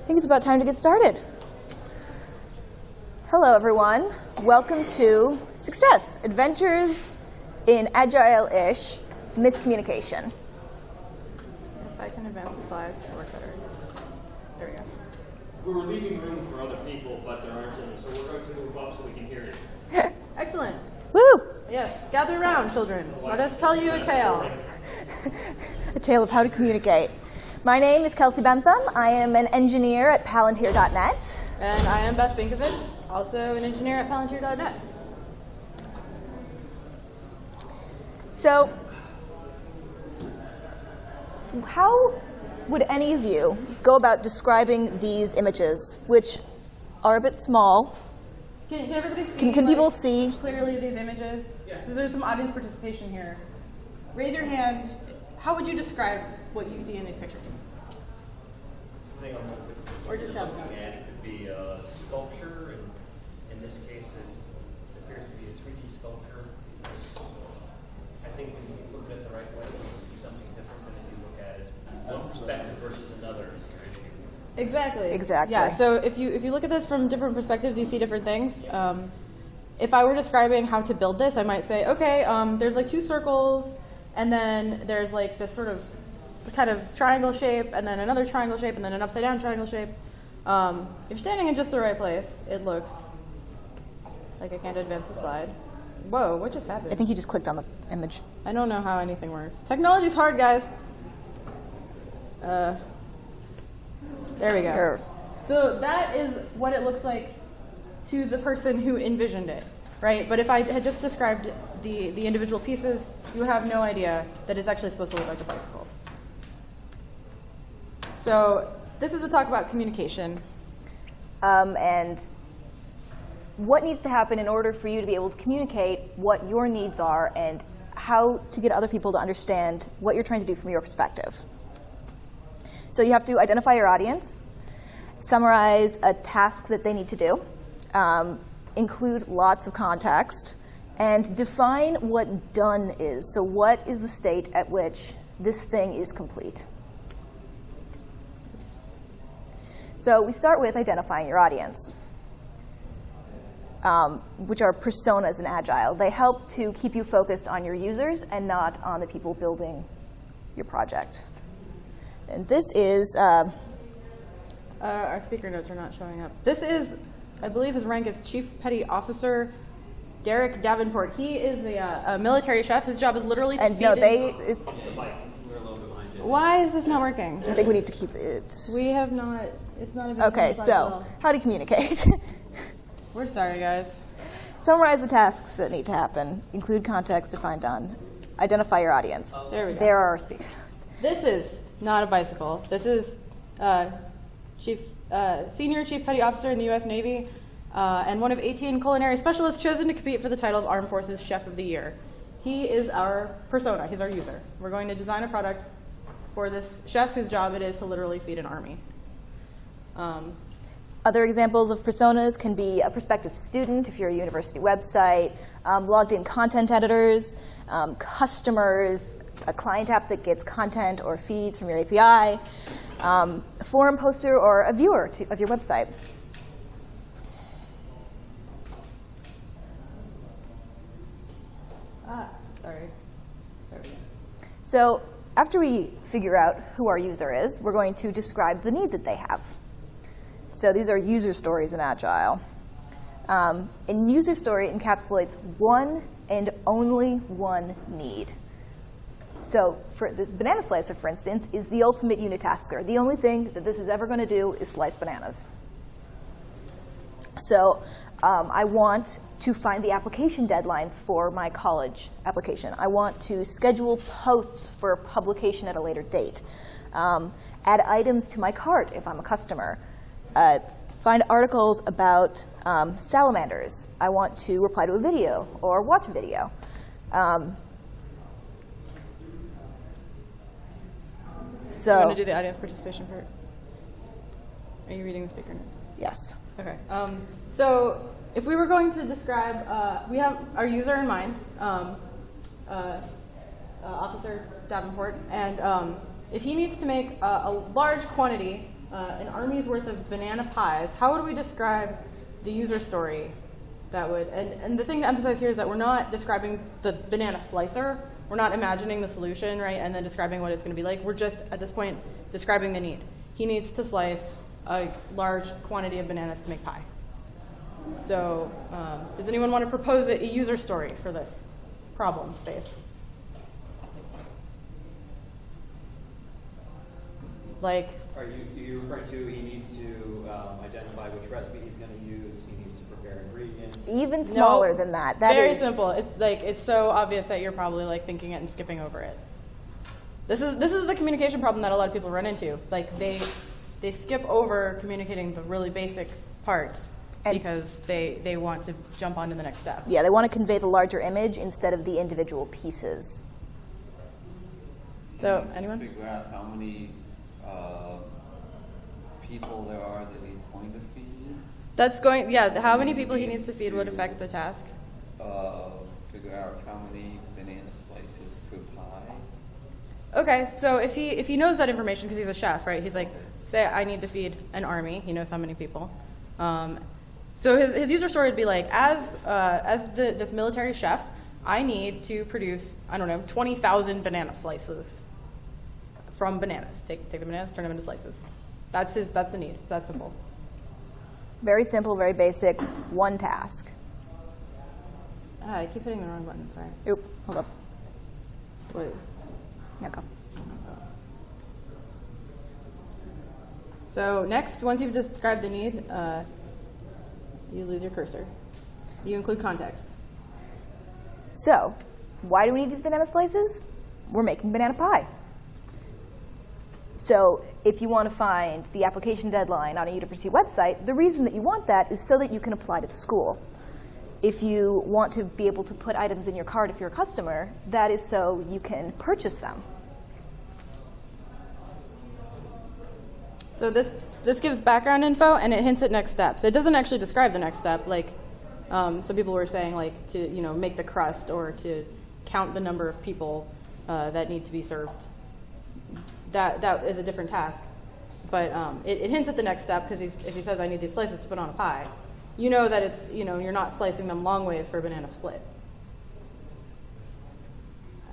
think it's about time to get started. Hello, everyone. Welcome to Success, Adventures in Agile-ish Miscommunication. If I can advance the slides, it'll work better. There we go. We were leaving room for other people, but there aren't any, so we're going to move up so we can hear you. Excellent. Woo! Yes, gather around, children. Let us tell you a tale. A tale of how to communicate. My name is Kelsey Bentham. I am an engineer at Palantir.net. And I am Beth Binkovitz, also an engineer at Palantir.net. So, how would any of you go about describing these images, which are a bit small? Can everybody see? Can people see clearly these images? Because there's some audience participation here. Raise your hand. How would you describe what you see in these pictures? Or just shout it out. And it could be a sculpture, and in this case, it appears to be a 3D sculpture. I think when you look at it the right way, you'll see something different than if you look at it one perspective versus another. Exactly. Exactly. Yeah. So if you look at this from different perspectives, you see different things. If I were describing how to build this, I might say, okay, there's like two circles, and then there's like this sort of kind of triangle shape, and then another triangle shape, and then an upside down triangle shape. If you're standing in just the right place, it looks like I can't advance the slide. Whoa, what just happened? I think you just clicked on the image. I don't know how anything works. Technology's hard, guys. There we go. Sure. So that is what it looks like to the person who envisioned it, right? But if I had just described the individual pieces, you have no idea that it's actually supposed to look like a bicycle. So this is a talk about communication. And what needs to happen in order for you to be able to communicate what your needs are and how to get other people to understand what you're trying to do from your perspective. So you have to identify your audience, summarize a task that they need to do, include lots of context, and define what done is. So what is the state at which this thing is complete? So we start with identifying your audience, which are personas in Agile. They help to keep you focused on your users and not on the people building your project. And this is... our speaker notes are not showing up. This is, I believe his rank is Chief Petty Officer Derek Davenport. He is a military chef. His job is literally to feed... No, It's Why is this not working? I think we need to keep it... We have not... It's not even... Okay, so how to communicate. We're sorry, guys. Summarize the tasks that need to happen. Include context, define done. Identify your audience. There we go. There are our speaker notes. This is not a bicycle. This is Senior Chief Petty Officer in the U.S. Navy and one of 18 culinary specialists chosen to compete for the title of Armed Forces Chef of the Year. He is our persona. He's our user. We're going to design a product for this chef whose job it is to literally feed an army. Other examples of personas can be a prospective student, if you're a university website, logged in content editors, customers, a client app that gets content or feeds from your API, a forum poster, or a viewer of your website. Sorry. There we go. So after we figure out who our user is, we're going to describe the need that they have. So these are user stories in Agile. And user story encapsulates one and only one need. So for the banana slicer, for instance, is the ultimate unitasker. The only thing that this is ever going to do is slice bananas. So I want to find the application deadlines for my college application. I want to schedule posts for publication at a later date. Add items to my cart if I'm a customer. Find articles about salamanders. I want to reply to a video or watch a video. You want to do the audience participation part? Are you reading the speaker notes? Yes. Okay. So if we were going to describe, we have our user in mind, Officer Davenport, and if he needs to make a large quantity an army's worth of banana pies, how would we describe the user story that would, and the thing to emphasize here is that we're not describing the banana slicer, we're not imagining the solution, right, and then describing what it's going to be like. We're just, at this point, describing the need. He needs to slice a large quantity of bananas to make pie. So does anyone want to propose a user story for this problem space? Like, Are you referring to he needs to identify which recipe he's going to use, he needs to prepare ingredients? Even smaller than that. That very is simple. It's so obvious that you're probably like thinking it and skipping over it. This is the communication problem that a lot of people run into. Like they skip over communicating the really basic parts because they want to jump on to the next step. Yeah, they want to convey the larger image instead of the individual pieces. So anyone? Figure out how many people there are that he's going to feed. That's going. Yeah, how many people he needs to feed would affect the task. Figure out how many banana slices per pie. Okay, so if he knows that information because he's a chef, right? He's like, say I need to feed an army. He knows how many people. So his user story would be like, as this military chef, I need to produce, I don't know, 20,000 banana slices from bananas. Take the bananas, turn them into slices. That's the need. It's that simple. Very simple, very basic, one task. I keep hitting the wrong button. Sorry. Oop, hold up. Wait. Now go. So next, once you've described the need, you lose your cursor. You include context. So, why do we need these banana slices? We're making banana pie. So, if you want to find the application deadline on a university website, the reason that you want that is so that you can apply to the school. If you want to be able to put items in your cart if you're a customer, that is so you can purchase them. So this gives background info and it hints at next steps. It doesn't actually describe the next step, like some people were saying, like to make the crust or to count the number of people that need to be served. That is a different task, but it hints at the next step because if he says I need these slices to put on a pie, you know that it's you're not slicing them long ways for a banana split.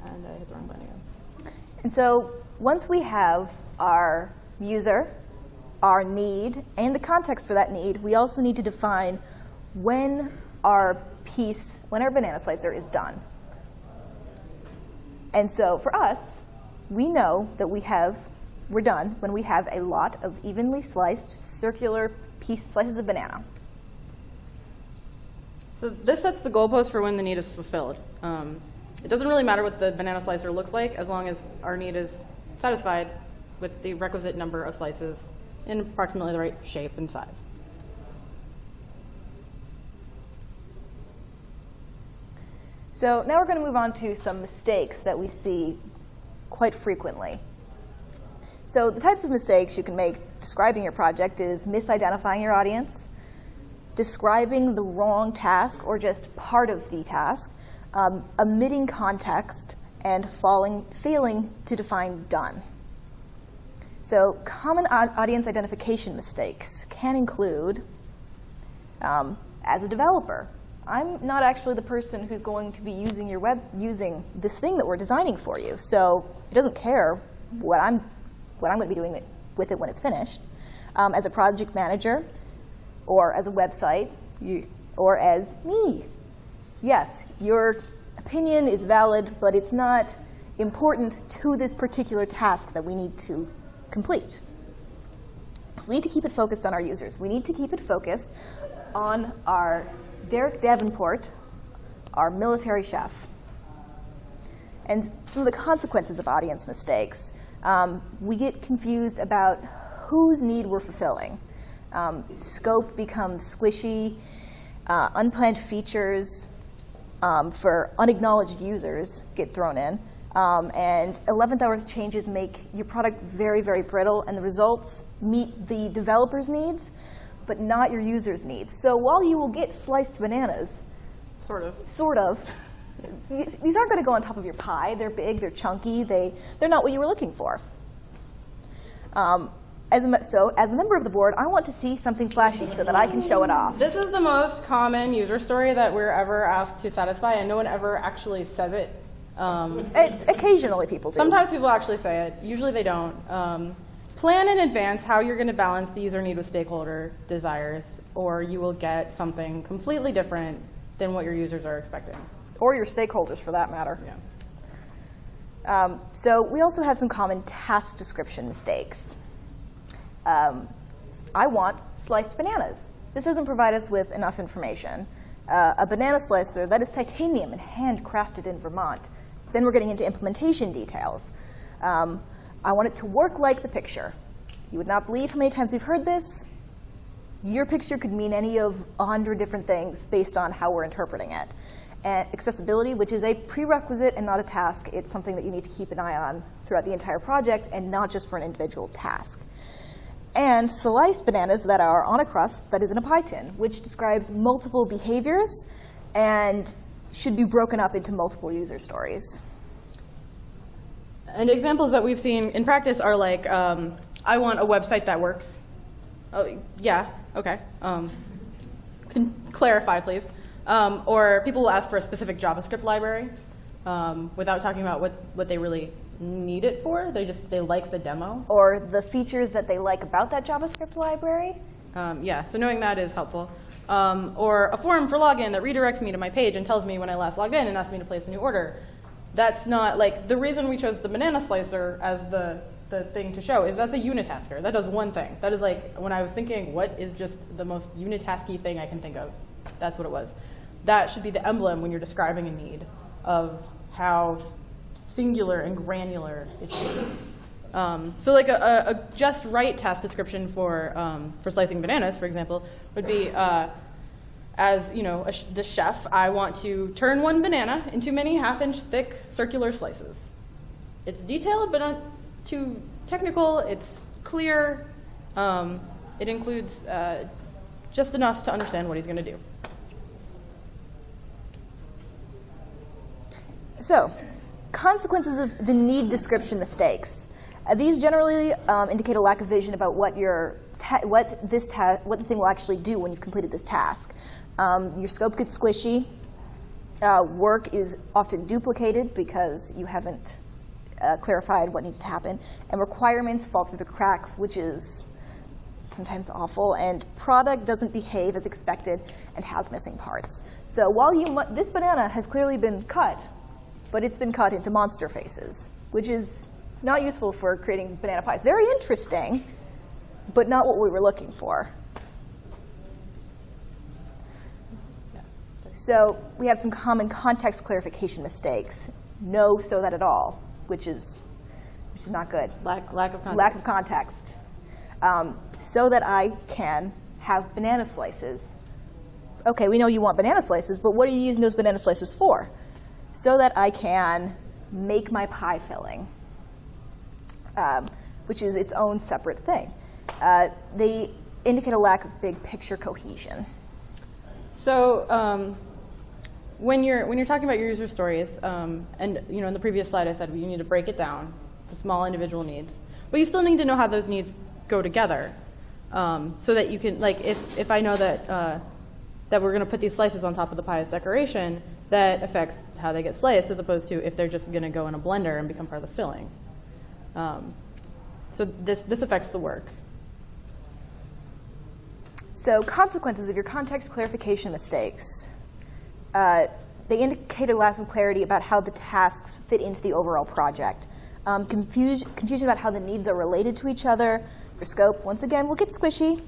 And I hit the wrong button again. And so once we have our user, our need, and the context for that need, we also need to define when our banana slicer is done. And so for us, we know that we're done when we have a lot of evenly sliced circular slices of banana. So this sets the goalpost for when the need is fulfilled. It doesn't really matter what the banana slicer looks like as long as our need is satisfied with the requisite number of slices in approximately the right shape and size. So now we're going to move on to some mistakes that we see quite frequently. So the types of mistakes you can make describing your project is misidentifying your audience, describing the wrong task or just part of the task, omitting context, and failing to define done. So common audience identification mistakes can include, as a developer, I'm not actually the person who's going to be using this thing that we're designing for you. So it doesn't care what I'm going to be doing with it when it's finished. As a project manager, or as a website, or as me. Yes, your opinion is valid, but it's not important to this particular task that we need to complete. So we need to keep it focused on our users. We need to keep it focused on our Derek Davenport, our military chef. And some of the consequences of audience mistakes. We get confused about whose need we're fulfilling. Scope becomes squishy. Unplanned features for unacknowledged users get thrown in. And 11th hour changes make your product very, very brittle, and the results meet the developer's needs, but not your user's needs. So while you will get sliced bananas, sort of, these aren't going to go on top of your pie. They're big, they're chunky, they're not what you were looking for. As a member of the board, I want to see something flashy so that I can show it off. This is the most common user story that we're ever asked to satisfy, and no one ever actually says it. Occasionally people do. Sometimes people actually say it. Usually they don't. Plan in advance how you're going to balance the user need with stakeholder desires, or you will get something completely different than what your users are expecting. Or your stakeholders, for that matter. Yeah. So we also have some common task description mistakes. I want sliced bananas. This doesn't provide us with enough information. A banana slicer that is titanium and handcrafted in Vermont. Then we're getting into implementation details. I want it to work like the picture. You would not believe how many times we've heard this. Your picture could mean any of 100 different things based on how we're interpreting it. And accessibility, which is a prerequisite and not a task, it's something that you need to keep an eye on throughout the entire project and not just for an individual task. And sliced bananas that are on a crust that is in a pie tin, which describes multiple behaviors and should be broken up into multiple user stories. And examples that we've seen in practice are like, I want a website that works. Oh, yeah, okay. Can clarify, please. Or people will ask for a specific JavaScript library without talking about what they really need it for. They like the demo. Or the features that they like about that JavaScript library. Yeah, so knowing that is helpful. Or a form for login that redirects me to my page and tells me when I last logged in and asks me to place a new order. That's not, like, the reason we chose the banana slicer as the thing to show is that's a unitasker. That does one thing. That is like, when I was thinking, what is just the most unitasky thing I can think of? That's what it was. That should be the emblem when you're describing a need of how singular and granular it should be. So like a just right task description for slicing bananas, for example, would be, as you know, the chef, I want to turn one banana into many half-inch thick circular slices. It's detailed, but not too technical. It's clear. It includes just enough to understand what he's going to do. So, consequences of the need description mistakes. These generally indicate a lack of vision about what the thing will actually do when you've completed this task. Your scope gets squishy. Work is often duplicated because you haven't clarified what needs to happen. And requirements fall through the cracks, which is sometimes awful. And product doesn't behave as expected and has missing parts. So while this banana has clearly been cut, but it's been cut into monster faces, which is not useful for creating banana pies. Very interesting, but not what we were looking for. So we have some common context clarification mistakes. No, so that at all, which is not good. Lack of context. Lack of context. So that I can have banana slices. Okay, we know you want banana slices, but what are you using those banana slices for? So that I can make my pie filling, which is its own separate thing. They indicate a lack of big picture cohesion. So when you're talking about your user stories, and in the previous slide I said you need to break it down to small individual needs, but you still need to know how those needs go together, so that you can, like, if I know that we're going to put these slices on top of the pie as decoration, that affects how they get sliced, as opposed to if they're just going to go in a blender and become part of the filling. So this affects the work. So consequences of your context clarification mistakes. They indicate a lack of clarity about how the tasks fit into the overall project. Confusion about how the needs are related to each other. Your scope, once again, will get squishy.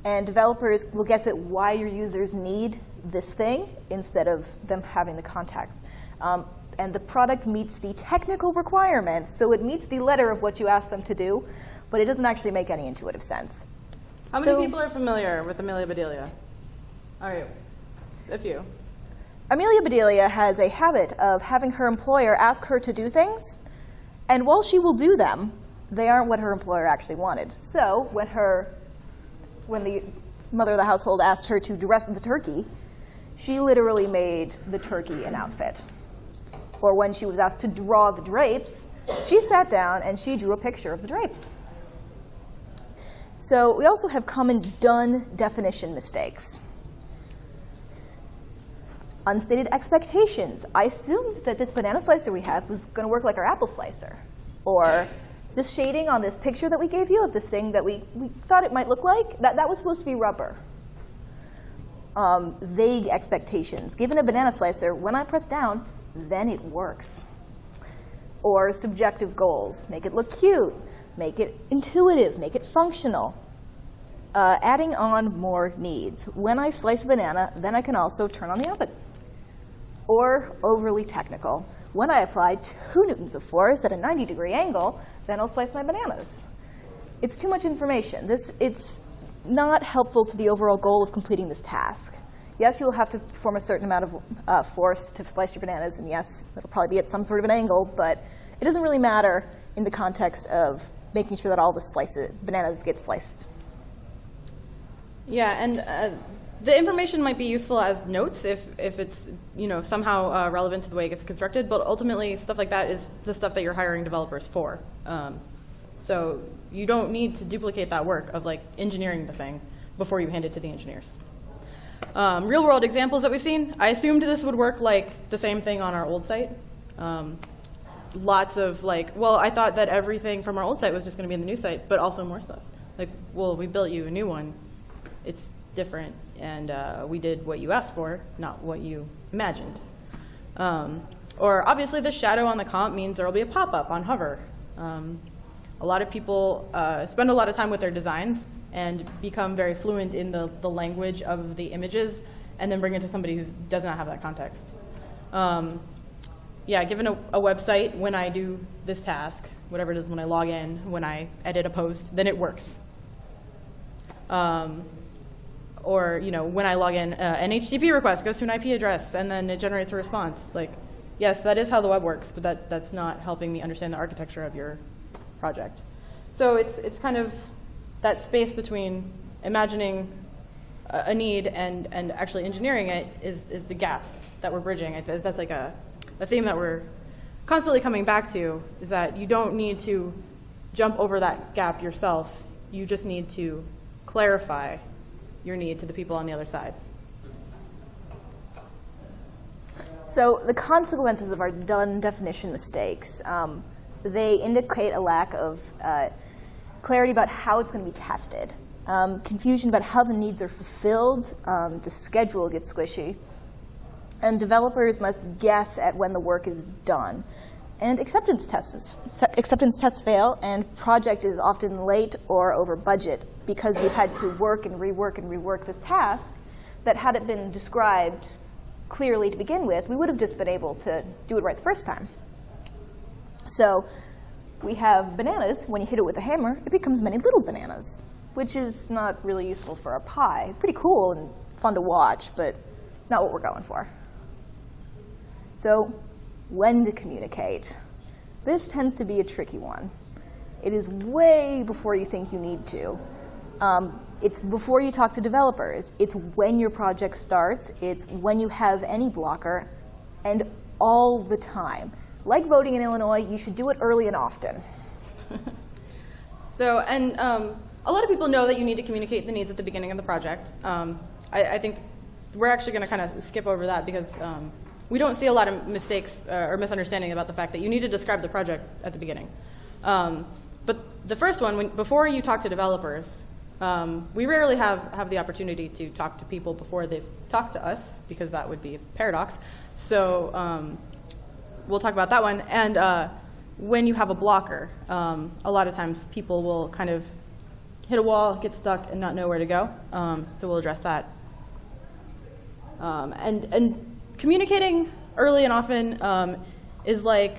And developers will guess at why your users need this thing instead of them having the context. And the product meets the technical requirements, so it meets the letter of what you ask them to do, but it doesn't actually make any intuitive sense. How many people are familiar with Amelia Bedelia? All right, a few. Amelia Bedelia has a habit of having her employer ask her to do things, and while she will do them, they aren't what her employer actually wanted. So when the mother of the household asked her to dress the turkey, she literally made the turkey an outfit. Or when she was asked to draw the drapes, she sat down and she drew a picture of the drapes. So we also have common done definition mistakes. Unstated expectations. I assumed that this banana slicer we have was going to work like our apple slicer. Or this shading on this picture that we gave you of this thing that we thought it might look like, that was supposed to be rubber. Vague expectations. Given a banana slicer, when I press down, then it works. Or subjective goals. Make it look cute. Make it intuitive. Make it functional. Adding on more needs. When I slice a banana, then I can also turn on the oven. Or overly technical. When I apply 2 newtons of force at a 90-degree angle, then I'll slice my bananas. It's too much information. It's not helpful to the overall goal of completing this task. Yes, you will have to perform a certain amount of force to slice your bananas, and yes, it'll probably be at some sort of an angle, but it doesn't really matter in the context of making sure that all the bananas get sliced. Yeah, and the information might be useful as notes if it's somehow relevant to the way it gets constructed, but ultimately stuff like that is the stuff that you're hiring developers for. So you don't need to duplicate that work of like engineering the thing before you hand it to the engineers. Real world examples that we've seen, I assumed this would work like the same thing on our old site. Lots of I thought that everything from our old site was just going to be in the new site, but also more stuff. We built you a new one. It's different, and we did what you asked for, not what you imagined. Or obviously the shadow on the comp means there will be a pop-up on hover. A lot of people spend a lot of time with their designs and become very fluent in the language of the images, and then bring it to somebody who does not have that context. Given a website, when I do this task, whatever it is, when I log in, when I edit a post, then it works. Or when I log in, an HTTP request goes to an IP address, and then it generates a response. Yes, that is how the web works, but that's not helping me understand the architecture of your project. So it's kind of that space between imagining a need and actually engineering it is the gap that we're bridging. That's like a theme that we're constantly coming back to, is that you don't need to jump over that gap yourself. You just need to clarify your need to the people on the other side. So the consequences of our done definition mistakes, they indicate a lack of clarity about how it's going to be tested, confusion about how the needs are fulfilled, the schedule gets squishy, and developers must guess at when the work is done. And acceptance tests fail, and project is often late or over budget because we've had to work and rework this task that, had it been described clearly to begin with, we would have just been able to do it right the first time. So we have bananas. When you hit it with a hammer, it becomes many little bananas, which is not really useful for a pie. Pretty cool and fun to watch, but not what we're going for. So when to communicate. This tends to be a tricky one. It is way before you think you need to. It's before you talk to developers. It's when your project starts. It's when you have any blocker, and all the time. Like voting in Illinois, you should do it early and often. So, a lot of people know that you need to communicate the needs at the beginning of the project. I think we're actually going to kind of skip over that because we don't see a lot of mistakes or misunderstanding about the fact that you need to describe the project at the beginning. But the first one, before you talk to developers, we rarely have the opportunity to talk to people before they've talked to us, because that would be a paradox. So we'll talk about that one. And when you have a blocker, a lot of times people will kind of hit a wall, get stuck, and not know where to go. So we'll address that. And communicating early and often is like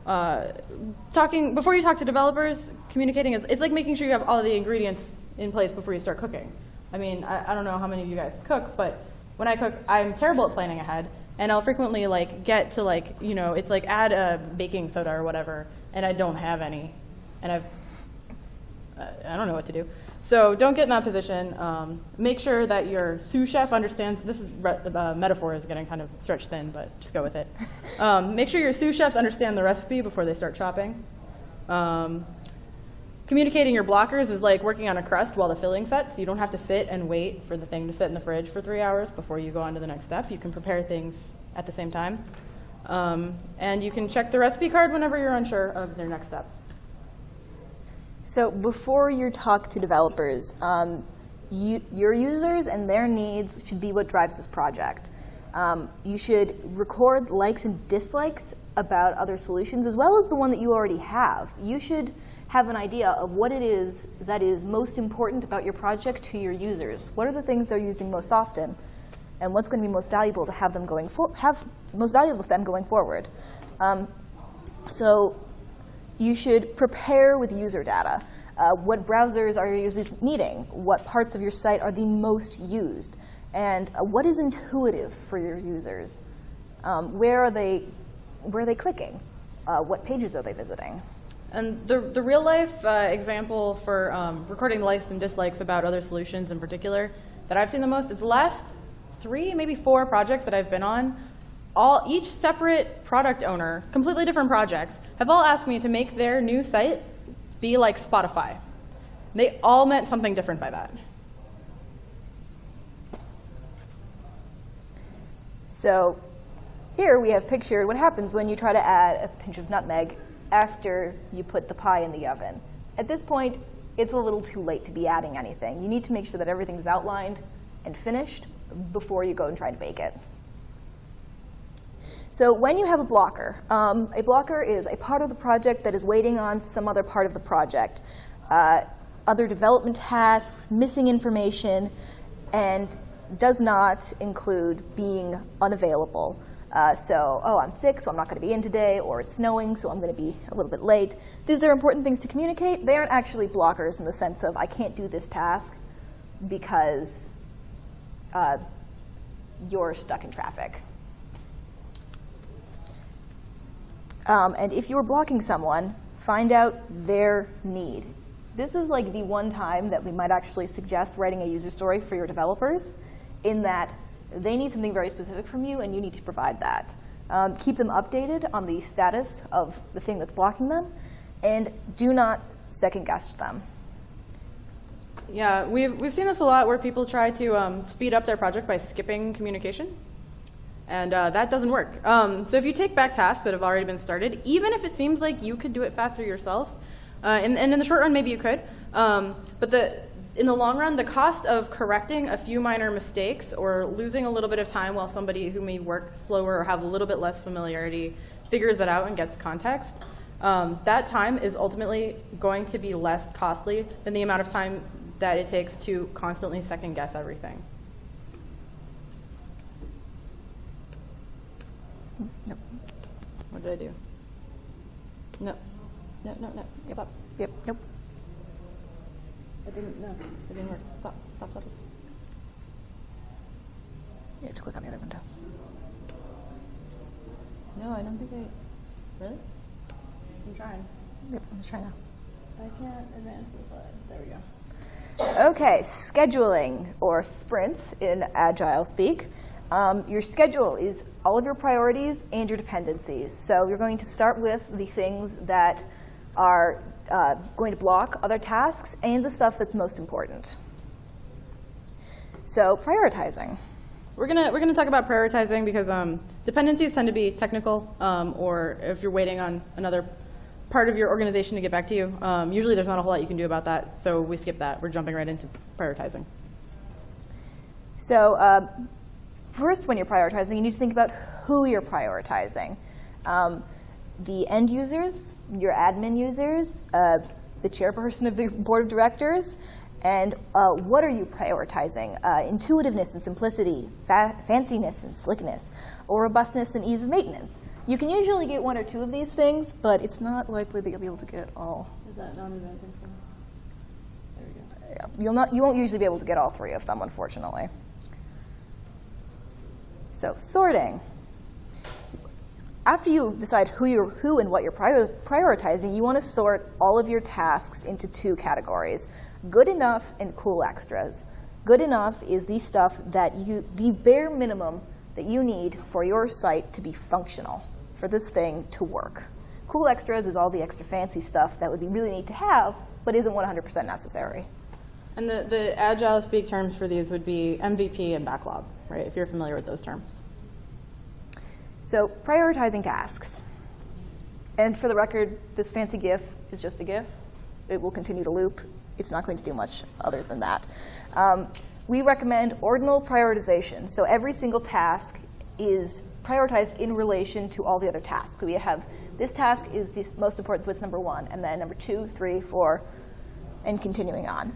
talking, before you talk to developers, communicating it's like making sure you have all of the ingredients in place before you start cooking. I mean, I don't know how many of you guys cook, but when I cook, I'm terrible at planning ahead. And I'll frequently get to it's like add a baking soda or whatever, and I don't have any. And I don't know what to do. So don't get in that position. Make sure that your sous chef understands. This is metaphor is getting kind of stretched thin, but just go with it. Make sure your sous chefs understand the recipe before they start chopping. Communicating your blockers is like working on a crust while the filling sets. You don't have to sit and wait for the thing to sit in the fridge for 3 hours before you go on to the next step. You can prepare things at the same time. And you can check the recipe card whenever you're unsure of their next step. So before you talk to developers, your users and their needs should be what drives this project. You should record likes and dislikes about other solutions, as well as the one that you already have. You should have an idea of what it is that is most important about your project to your users. What are the things they're using most often, and what's going to be most valuable to have them going most valuable for them going forward. So you should prepare with user data. What browsers are your users needing? What parts of your site are the most used? And what is intuitive for your users? Where are they clicking? What pages are they visiting? And the real-life example for recording likes and dislikes about other solutions in particular that I've seen the most is the last 3, maybe 4 projects that I've been on. Each separate product owner, completely different projects, have all asked me to make their new site be like Spotify. They all meant something different by that. So here we have pictured what happens when you try to add a pinch of nutmeg after you put the pie in the oven. At this point, it's a little too late to be adding anything. You need to make sure that everything's outlined and finished before you go and try to bake it. So when you have a blocker is a part of the project that is waiting on some other part of the project. Other development tasks, missing information, and does not include being unavailable. I'm sick, so I'm not going to be in today, or it's snowing, so I'm going to be a little bit late. These are important things to communicate. They aren't actually blockers in the sense of I can't do this task because you're stuck in traffic. And if you're blocking someone, find out their need. This is like the one time that we might actually suggest writing a user story for your developers, in that they need something very specific from you, and you need to provide that. Keep them updated on the status of the thing that's blocking them, and do not second guess them. Yeah, we've seen this a lot where people try to speed up their project by skipping communication, and that doesn't work. So if you take back tasks that have already been started, even if it seems like you could do it faster yourself, and in the short run maybe you could, but in the long run, the cost of correcting a few minor mistakes or losing a little bit of time while somebody who may work slower or have a little bit less familiarity figures it out and gets context, that time is ultimately going to be less costly than the amount of time that it takes to constantly second guess everything. Nope. What did I do? No. No. Stop. Yep, nope. It didn't work. Stop. You have to click on the other window. No, I don't think I, really? I'm trying. Yep, I'm just trying now. I can't advance the slide. There we go. Okay, scheduling, or sprints in Agile speak. Your schedule is all of your priorities and your dependencies. So you're going to start with the things that are going to block other tasks and the stuff that's most important. So prioritizing. We're gonna talk about prioritizing because dependencies tend to be technical, or if you're waiting on another part of your organization to get back to you, usually there's not a whole lot you can do about that, so we skip that. We're jumping right into prioritizing. So first, when you're prioritizing, you need to think about who you're prioritizing. The end users, your admin users, the chairperson of the board of directors, and what are you prioritizing? Intuitiveness and simplicity, fanciness and slickness, or robustness and ease of maintenance. You can usually get 1 or 2 of these things, but it's not likely that you'll be able to get all. Is that non-advancing? There we go. Yeah, you won't usually be able to get all 3 of them, unfortunately. So sorting. After you decide who and what you're prioritizing, you want to sort all of your tasks into 2 categories: good enough and cool extras. Good enough is the stuff the bare minimum that you need for your site to be functional, for this thing to work. Cool extras is all the extra fancy stuff that would be really neat to have, but isn't 100% necessary. And the Agile speak terms for these would be MVP and backlog, right, if you're familiar with those terms. So prioritizing tasks. And for the record, this fancy GIF is just a GIF. It will continue to loop. It's not going to do much other than that. We recommend ordinal prioritization. So every single task is prioritized in relation to all the other tasks. So we have this task is the most important, so it's number 1, and then number 2, 3, 4, and continuing on,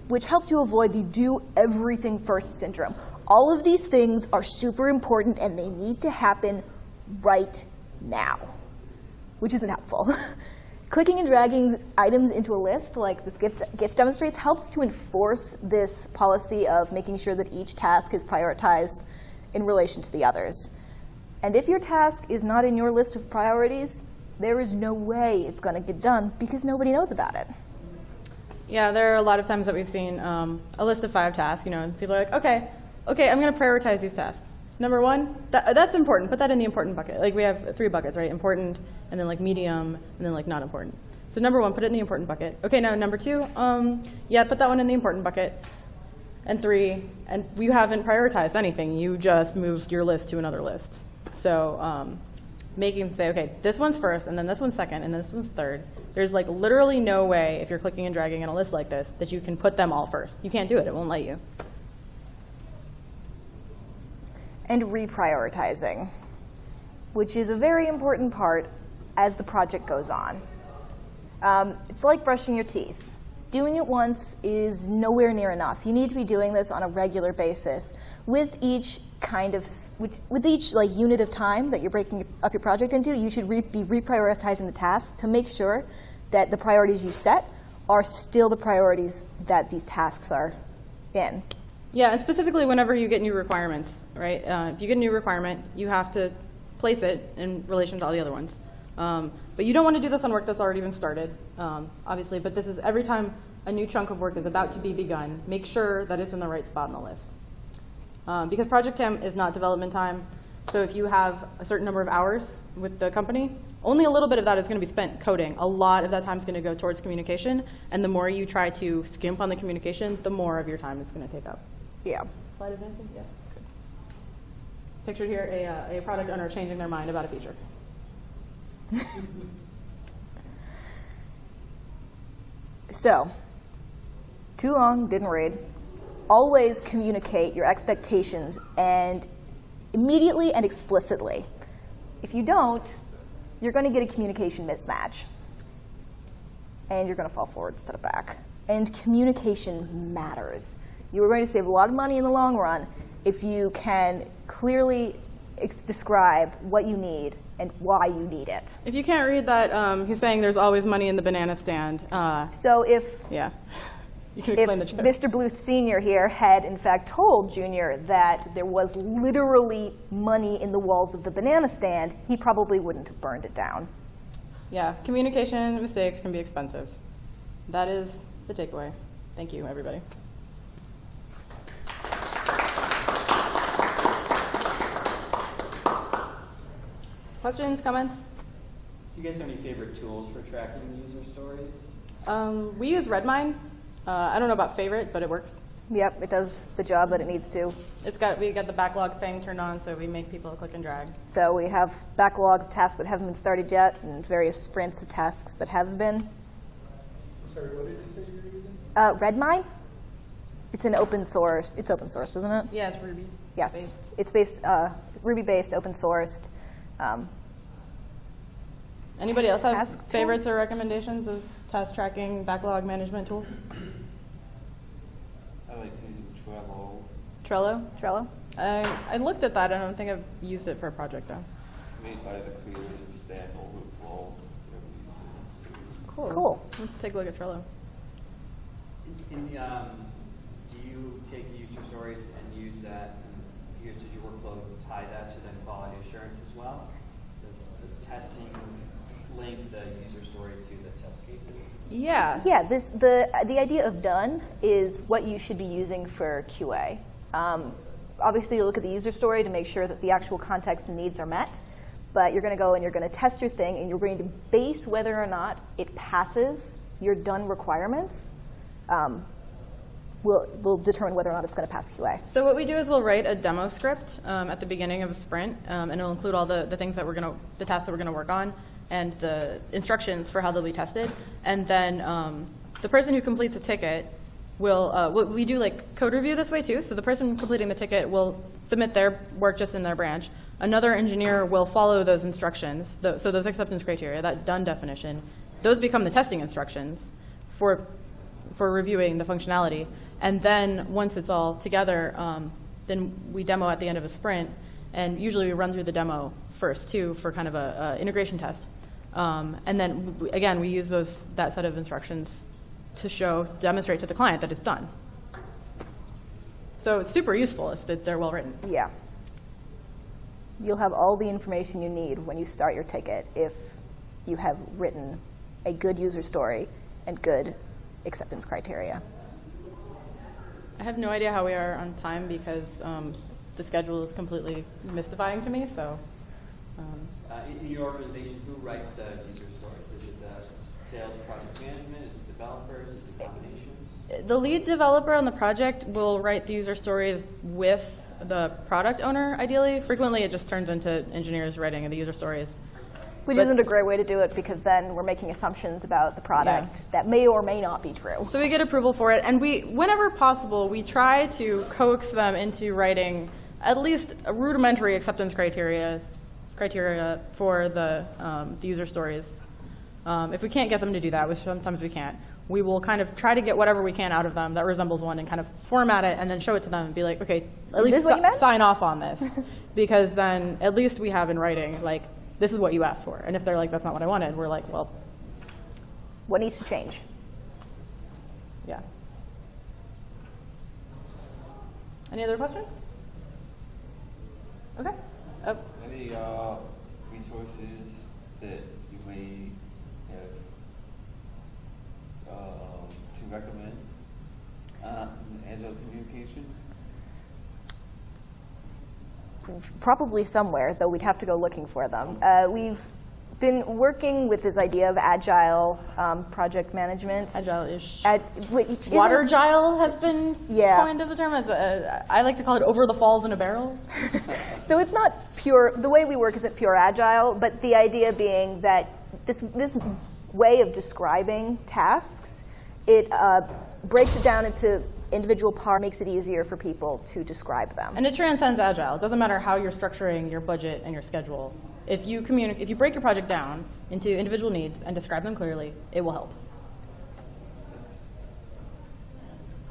which helps you avoid the do everything first syndrome. All of these things are super important, and they need to happen right now, which isn't helpful. Clicking and dragging items into a list, like this GIF demonstrates, helps to enforce this policy of making sure that each task is prioritized in relation to the others. And if your task is not in your list of priorities, there is no way it's going to get done because nobody knows about it. Yeah, there are a lot of times that we've seen a list of 5 tasks, and people are like, okay, I'm going to prioritize these tasks. Number 1, that's important. Put that in the important bucket. Like we have 3 buckets, right? Important, and then like medium, and then like not important. So number 1, put it in the important bucket. Okay, now number 2, yeah, put that one in the important bucket. And 3, and you haven't prioritized anything. You just moved your list to another list. So making them say, okay, this one's first, and then this one's second, and this one's third. There's like literally no way, if you're clicking and dragging in a list like this, that you can put them all first. You can't do it. It won't let you. And reprioritizing, which is a very important part as the project goes on. It's like brushing your teeth. Doing it once is nowhere near enough. You need to be doing this on a regular basis. With each like unit of time that you're breaking up your project into, you should be reprioritizing the tasks to make sure that the priorities you set are still the priorities that these tasks are in. Yeah, and specifically whenever you get new requirements, right? If you get a new requirement, you have to place it in relation to all the other ones. But you don't want to do this on work that's already been started, obviously, but this is every time a new chunk of work is about to be begun, make sure that it's in the right spot on the list. Because project time is not development time, so if you have a certain number of hours with the company, only a little bit of that is going to be spent coding. A lot of that time is going to go towards communication, and the more you try to skimp on the communication, the more of your time it's going to take up. Yeah. Slide advancing? Yes. Good. Pictured here a product owner changing their mind about a feature. So, too long, didn't read. Always communicate your expectations and immediately and explicitly. If you don't, you're going to get a communication mismatch. And you're going to fall forward instead of back. And communication matters. You are going to save a lot of money in the long run if you can clearly describe what you need and why you need it. If you can't read that, he's saying there's always money in the banana stand. So if yeah, you can explain the if joke. Mr. Bluth Sr. here had in fact told Junior that there was literally money in the walls of the banana stand, he probably wouldn't have burned it down. Yeah, communication mistakes can be expensive. That is the takeaway. Thank you, everybody. Questions, comments? Do you guys have any favorite tools for tracking user stories? We use Redmine. I don't know about favorite, but it works. Yep, it does the job that it needs to. We got the backlog thing turned on, so we make people click and drag. So we have backlog of tasks that haven't been started yet and various sprints of tasks that have been. Sorry, what did you say you were using? Redmine? It's an open source. It's open source, isn't it? Yeah, it's Ruby. Yes, it's based Ruby-based, open sourced. Anybody else have Task favorites or recommendations of task tracking, backlog management tools? I like using Trello. Trello? I looked at that. I don't think I've used it for a project, though. It's made by the creators of Stack Overflow. Cool. Let's take a look at Trello. Do you take user stories and use that, and use your workflow tie that to then quality assurance as well? Does testing link the user story to the test cases? Yeah. Yeah, the idea of done is what you should be using for QA. Obviously, you look at the user story to make sure that the actual context and needs are met, but you're going to go and you're going to test your thing, and you're going to base whether or not it passes your done requirements will determine whether or not it's going to pass QA. So what we do is we'll write a demo script at the beginning of a sprint, and it'll include all the things that the tasks that we're going to work on, and the instructions for how they'll be tested. And then the person who completes a ticket will, we do like code review this way too. So the person completing the ticket will submit their work just in their branch. Another engineer will follow those instructions, so those acceptance criteria, that done definition, those become the testing instructions for reviewing the functionality. And then once it's all together, then we demo at the end of a sprint. And usually we run through the demo first too for kind of a integration test. And then again, we use that set of instructions to demonstrate to the client that it's done. So it's super useful if they're well written. Yeah. You'll have all the information you need when you start your ticket if you have written a good user story and good acceptance criteria. I have no idea how we are on time because the schedule is completely mystifying to me. So, in your organization, who writes the user stories? Is it the sales project management? Is it developers? Is it a combination? the lead developer on the project will write the user stories with the product owner, ideally. Frequently, it just turns into engineers writing the user stories. Which isn't a great way to do it, because then we're making assumptions about the product that may or may not be true. So we get approval for it, and whenever possible, we try to coax them into writing at least a rudimentary acceptance criteria for the user stories. If we can't get them to do that, which sometimes we can't, we will kind of try to get whatever we can out of them that resembles one and kind of format it and then show it to them and be like, okay, at least sign off on this. Because then at least we have in writing, like, this is what you asked for. And if they're like, that's not what I wanted, we're like, well. What needs to change? Yeah. Any other questions? Okay. Any resources that you may have to recommend on Agile communication? Probably somewhere, though we'd have to go looking for them. We've been working with this idea of agile project management. Agile-ish. Water-gile has been coined as a term. I like to call it over the falls in a barrel. So it's not pure, the way we work isn't pure agile, but the idea being that this way of describing tasks, it breaks it down into individual parts, makes it easier for people to describe them. And it transcends agile. It doesn't matter how you're structuring your budget and your schedule. If you break your project down into individual needs and describe them clearly, it will help.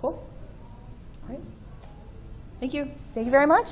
Cool. All right. Thank you. Thank you very much.